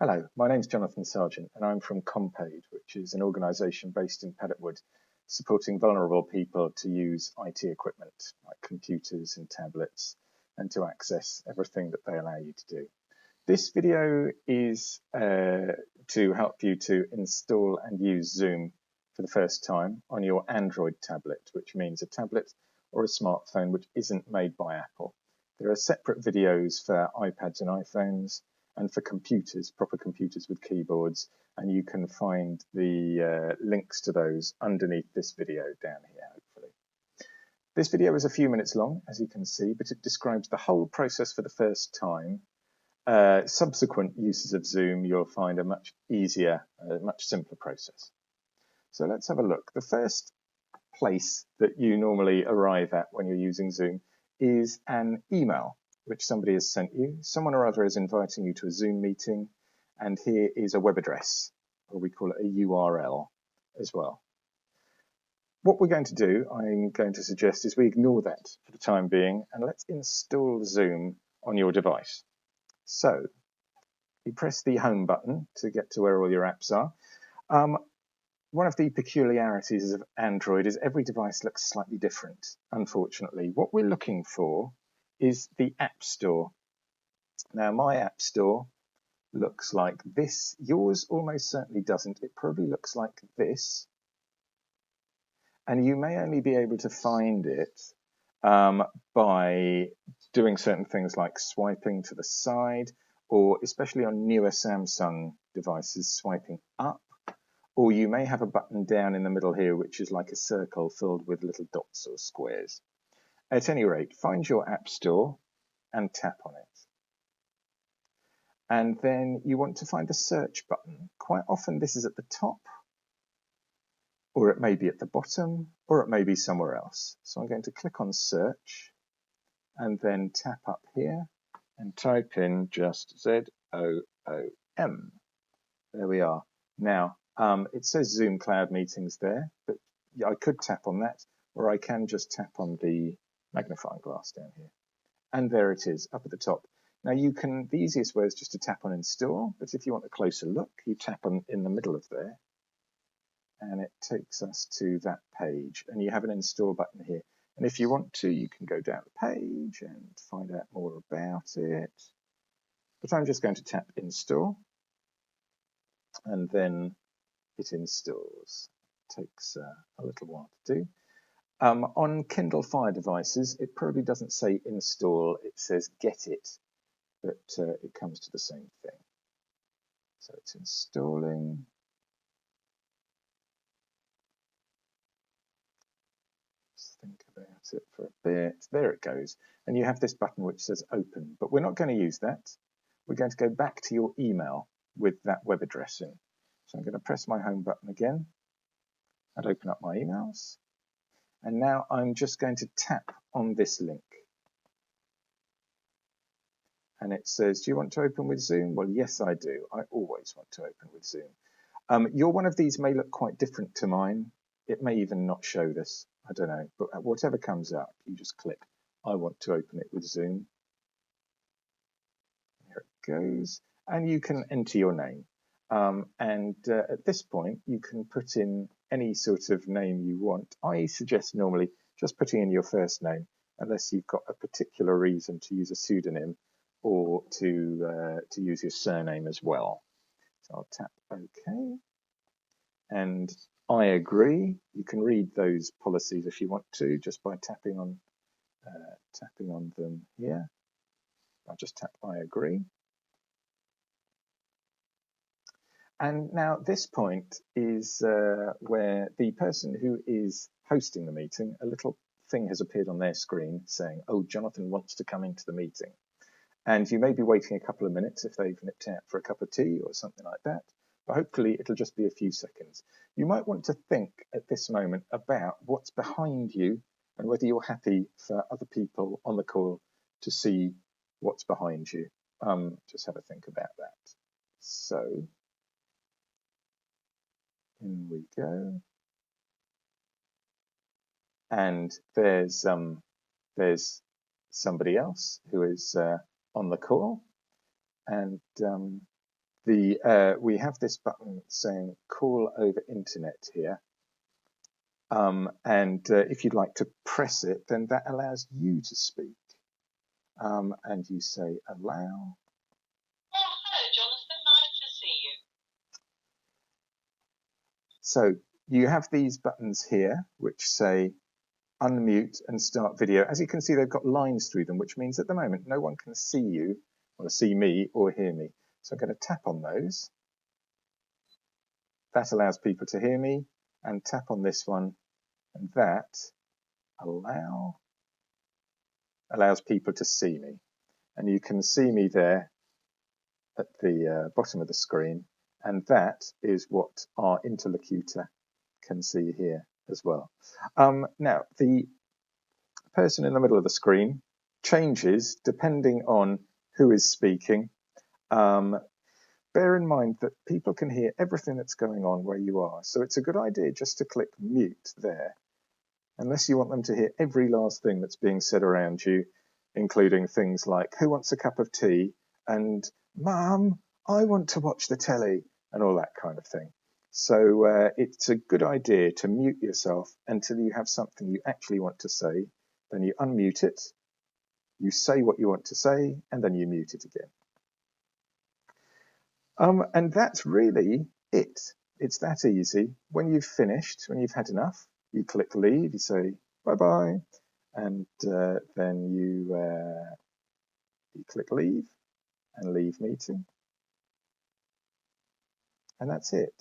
Hello, my name's Jonathan Sargent and I'm from Compaid, which is an organisation based in Pettickwood supporting vulnerable people to use IT equipment like computers and tablets and to access everything that they allow you to do. This video is to help you to install and use Zoom for the first time on your Android tablet, which means a tablet or a smartphone which isn't made by Apple. There are separate videos for iPads and iPhones and for computers, proper computers with keyboards, and you can find the links to those underneath this video down here, hopefully. This video is a few minutes long, as you can see, but it describes the whole process for the first time. Subsequent uses of Zoom you'll find a much easier, much simpler process. So let's have a look. The first place that you normally arrive at when you're using Zoom is an email which somebody has sent you. Someone or other is inviting you to a Zoom meeting, and here is a web address, or we call it a URL as well. What we're going to do, I'm going to suggest, is we ignore that for the time being, and let's install Zoom on your device. So you press the home button to get to where all your apps are. One of the peculiarities of Android is every device looks slightly different, unfortunately. What we're looking for is the App Store. Now, my App Store looks like this. Yours almost certainly doesn't. It probably looks like this. And you may only be able to find it by doing certain things like swiping to the side, or especially on newer Samsung devices, swiping up. Or you may have a button down in the middle here, which is like a circle filled with little dots or squares. At any rate, find your App Store and tap on it. And then you want to find the search button. Quite often this is at the top, or it may be at the bottom, or it may be somewhere else. So I'm going to click on search and then tap up here and type in just ZOOM. There we are. Now, it says Zoom Cloud Meetings there, but I could tap on that, or I can just tap on the magnifying glass down here. And there it is, up at the top. Now the easiest way is just to tap on install, but if you want a closer look, you tap on in the middle of there, and it takes us to that page, and you have an install button here. And if you want to, you can go down the page and find out more about it. But I'm just going to tap install, and then it installs. It takes a little while to do. On Kindle Fire devices, it probably doesn't say install, it says get it, but it comes to the same thing. So it's installing. Just think about it for a bit. There it goes. And you have this button which says open, but we're not going to use that. We're going to go back to your email with that web address in. So I'm going to press my home button again and open up my emails. And now I'm just going to tap on this link. And it says, do you want to open with Zoom? Well, yes, I do. I always want to open with Zoom. Your one of these may look quite different to mine. It may even not show this. I don't know. But whatever comes up, you just click, I want to open it with Zoom. Here it goes. And you can enter your name. At this point, you can put in any sort of name you want. I suggest normally just putting in your first name, unless you've got a particular reason to use a pseudonym or to use your surname as well. So I'll tap OK. And I agree. You can read those policies if you want to, just by tapping on them here. I'll just tap I agree. And now this point is where the person who is hosting the meeting, a little thing has appeared on their screen saying, oh, Jonathan wants to come into the meeting. And you may be waiting a couple of minutes if they've nipped out for a cup of tea or something like that. But hopefully it'll just be a few seconds. You might want to think at this moment about what's behind you and whether you're happy for other people on the call to see what's behind you. Just have a think about that. So in we go. And there's somebody else who is on the call, and we have this button saying call over internet here. If you'd like to press it, then that allows you to speak. And you say allow. Oh, hello, Jonathan. Nice to see you. So you have these buttons here, which say unmute and start video. As you can see, they've got lines through them, which means at the moment no one can see you, or see me, or hear me. So I'm going to tap on those. That allows people to hear me, and tap on this one, and that allows people to see me. And you can see me there at the bottom of the screen, and that is what our interlocutor can see here as well. Now, the person in the middle of the screen changes depending on who is speaking. Bear in mind that people can hear everything that's going on where you are, so it's a good idea just to click mute there, unless you want them to hear every last thing that's being said around you, including things like, who wants a cup of tea? And, Mum, I want to watch the telly, and all that kind of thing. So it's a good idea to mute yourself until you have something you actually want to say. Then you unmute it, you say what you want to say, and then you mute it again. And that's really it. It's that easy. When you've finished, when you've had enough, you click leave, you say bye-bye, and then you click leave and leave meeting. And that's it.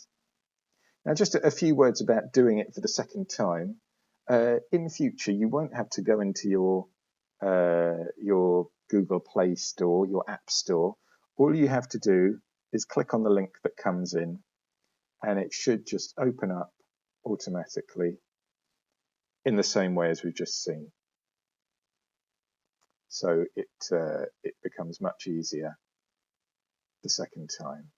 Now, just a few words about doing it for the second time. In future, you won't have to go into your Google Play Store, your App Store. All you have to do is click on the link that comes in, and it should just open up automatically in the same way as we've just seen. So it becomes much easier the second time.